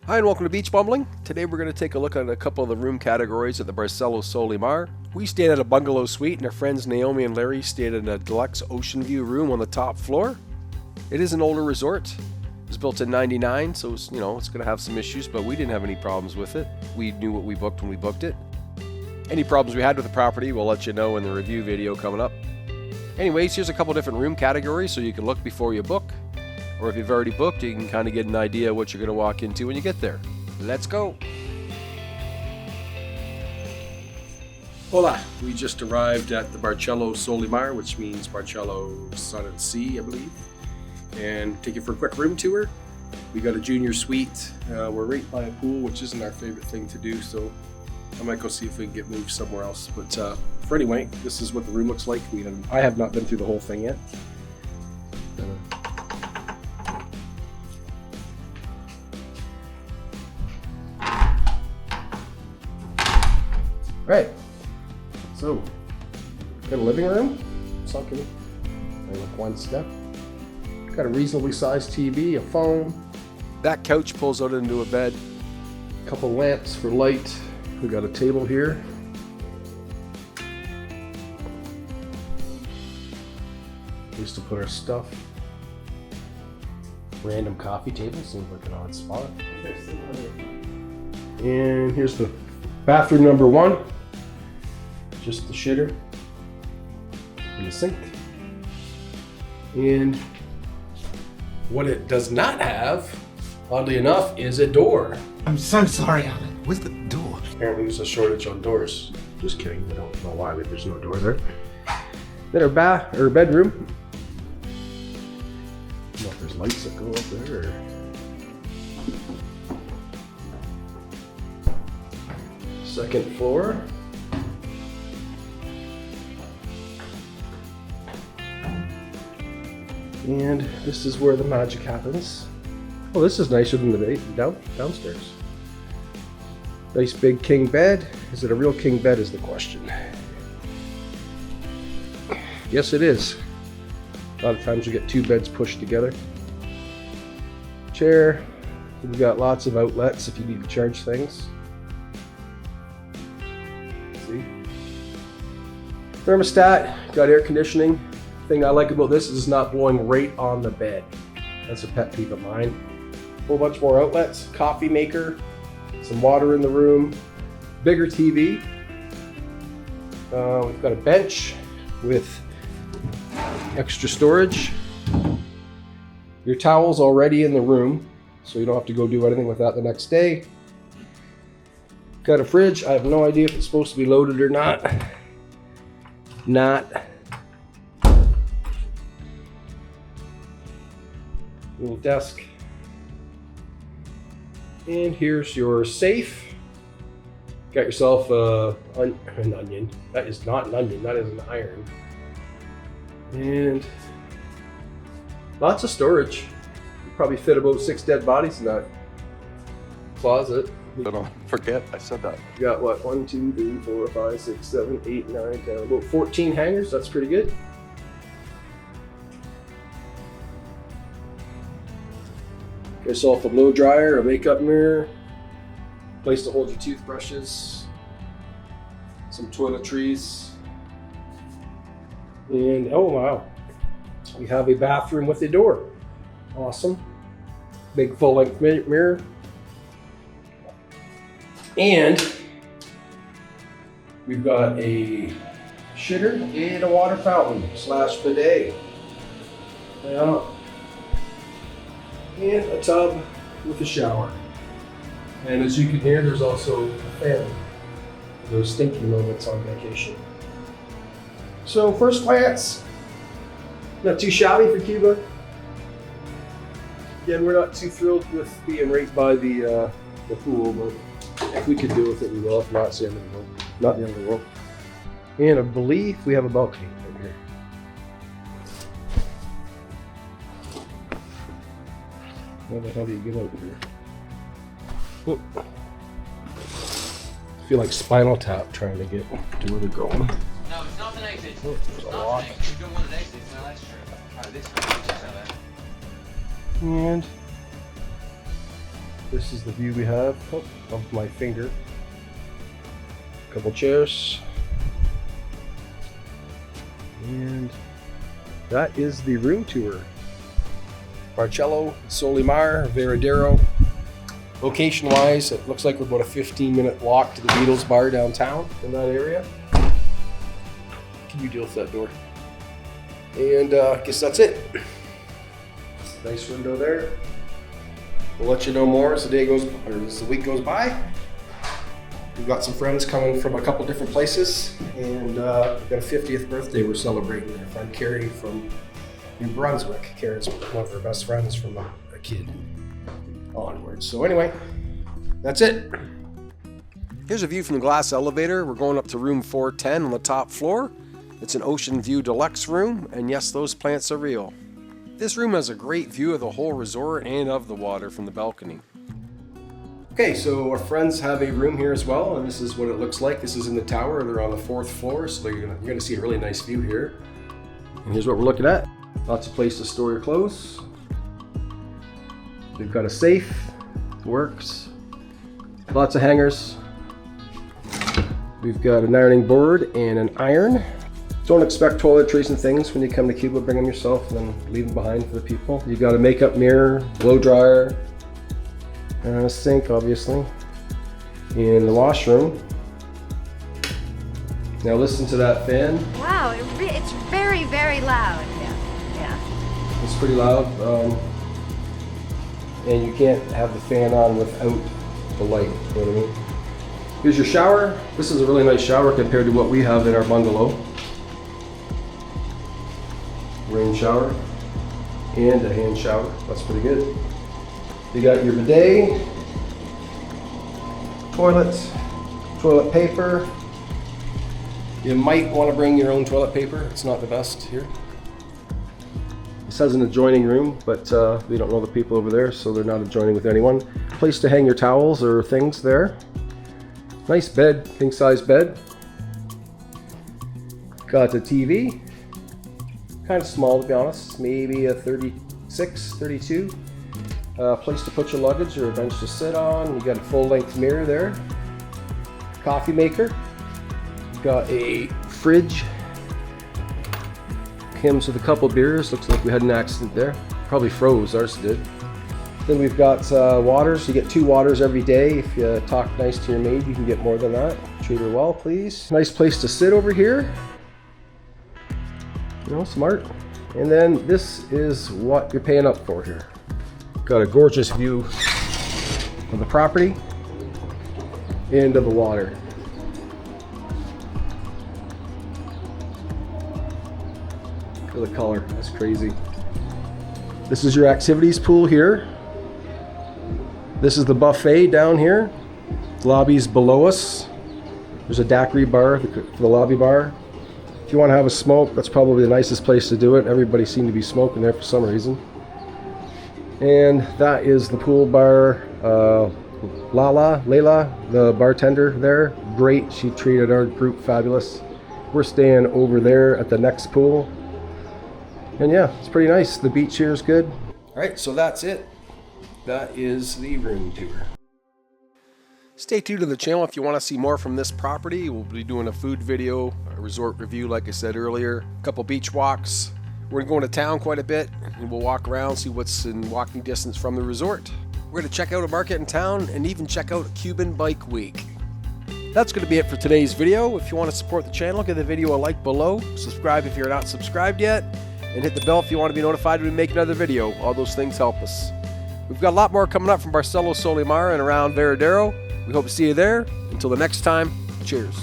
Hi and welcome to Beach Bumbling. Today we're going to take a look at a couple of the room categories at the BARCELO SOLYMAR. We stayed at a Bungalow Suite and our friends Naomi and Larry stayed in a deluxe ocean view room on the top floor. It is an older resort. It was built in '99, so it's going to have some issues, but we didn't have any problems with it. We knew what we booked when we booked it. Any problems we had with the property, we'll let you know in the review video coming up. Anyways, here's a couple different room categories so you can look before you book. Or if you've already booked, you can kind of get an idea what you're going to walk into when you get there. Let's go. Hola, we just arrived at the BARCELO SOLYMAR, which means Barcello Sun and Sea, I believe. And take you for a quick room tour. We got a junior suite. We're right by a pool, which isn't our favorite thing to do, so I might go see if we can get moved somewhere else. But for anyway, this is what the room looks like. I have not been through the whole thing yet. Right, so got a living room, sunken, like one step. Got a reasonably sized TV, a phone. That couch pulls out into a bed. A couple lamps for light. We got a table here. Place to put our stuff. Random coffee table, seems like an odd spot. And here's the bathroom number one. Just the shitter and the sink. And what it does not have, oddly enough, is a door. I'm so sorry, Alan. Where's the door? Apparently there's a shortage on doors. Just kidding, I don't know why, but there's no door there. Then our bedroom. I don't know if there's lights that go up there or... Second floor. And this is where the magic happens. Oh, this is nicer than the downstairs. Nice big king bed. Is it a real king bed is the question. Yes, it is. A lot of times you get two beds pushed together. Chair. We've got lots of outlets if you need to charge things. See? Thermostat. Got air conditioning. Thing I like about this is it's not blowing right on the bed. That's a pet peeve of mine. Whole bunch more outlets, coffee maker, some water in the room, bigger TV. We've got a bench with extra storage. Your towel's already in the room, so you don't have to go do anything with that the next day. Got a fridge. I have no idea if it's supposed to be loaded or not. Little desk. And here's your safe. Got yourself an onion. That is not an onion, that is an iron. And lots of storage. You probably fit about 6 dead bodies in that closet. Don't forget, I said that. You got what? 1, 2, 3, 4, 5, 6, 7, 8, 9, 10, about 14 hangers. That's pretty good. Get yourself a blow dryer, a makeup mirror, place to hold your toothbrushes, some toiletries, and oh wow, we have a bathroom with a door. Awesome. Big full-length mirror. And we've got a shitter and a water fountain / bidet. Yeah. And a tub with a shower. And as you can hear, there's also a fan for those stinky moments on vacation. So first glance, not too shabby for Cuba. Again, we're not too thrilled with being right by the pool, but if we could do with it, we will. If not, it's the end of the world. Not the end of the world. And I believe we have a balcony right here. How the hell do you get out here? Oh. I feel like Spinal Tap trying to get to where they're going. No, it's not an exit. Oh, there's a lot. You don't want an exit, no, that's true. Right, this one, And This is the view we have of my finger. Couple chairs. And that is the room tour. BARCELO SOLYMAR, Varadero. Location wise, it looks like we're about a 15-minute walk to the Beatles bar downtown in that area. Can you deal with that door? And I guess that's it. Nice window there. We'll let you know more as the day goes, or as the week goes by. We've got some friends coming from a couple different places, and we've got a 50th birthday we're celebrating. Our friend Carrie from New Brunswick. Karen's one of her best friends from a kid onwards. So anyway, that's it. Here's a view from the glass elevator. We're going up to room 410 on the top floor. It's an Ocean View Deluxe room, and yes, those plants are real. This room has a great view of the whole resort and of the water from the balcony. Okay, so our friends have a room here as well, and this is what it looks like. This is in the tower. They're on the 4th floor, so you're gonna see a really nice view here. And here's what we're looking at. Lots of place to store your clothes. We've got a safe, works. Lots of hangers. We've got an ironing board and an iron. Don't expect toiletries and things when you come to Cuba. Bring them yourself and then leave them behind for the people. You've got a makeup mirror, blow dryer, and a sink, obviously. In the washroom. Now listen to that fan. Wow, it's very, very loud. Yeah. It's pretty loud. And you can't have the fan on without the light, you know what I mean? Here's your shower. This is a really nice shower compared to what we have in our bungalow. Rain shower and a hand shower. That's pretty good. You got your bidet, toilet paper. You might want to bring your own toilet paper. It's not the best here. This has an adjoining room, but we don't know the people over there, so they're not adjoining with anyone. Place to hang your towels or things there. Nice bed, king size bed. Got a TV. Kind of small, to be honest, maybe a 36, 32. Place to put your luggage or a bench to sit on. You got a full-length mirror there. Coffee maker. Got a fridge. Comes with a couple beers. Looks like we had an accident there. Probably froze, ours did. Then we've got waters. You get 2 waters every day. If you talk nice to your maid, you can get more than that. Treat her well, please. Nice place to sit over here. You know, smart. And then this is what you're paying up for here. Got a gorgeous view of the property and of the water. Look at the color, that's crazy. This is your activities pool here. This is the buffet down here. The lobby's below us. There's a daiquiri bar for the lobby bar. If you want to have a smoke, that's probably the nicest place to do it. Everybody seemed to be smoking there for some reason. And that is the pool bar. Layla, the bartender there, great. She treated our group fabulous. We're staying over there at the next pool. And yeah, it's pretty nice. The beach here is good. All right, so that's it. That is the room tour. Stay tuned to the channel if you want to see more from this property. We'll be doing a food video, a resort review, like I said earlier, a couple beach walks. We're going to town quite a bit, and we'll walk around, see what's in walking distance from the resort. We're going to check out a market in town and even check out Cuban Bike Week. That's going to be it for today's video. If you want to support the channel, give the video a like below, subscribe if you're not subscribed yet, and hit the bell if you want to be notified when we make another video. All those things help us. We've got a lot more coming up from BARCELO SOLYMAR and around Varadero. We hope to see you there. Until the next time, cheers.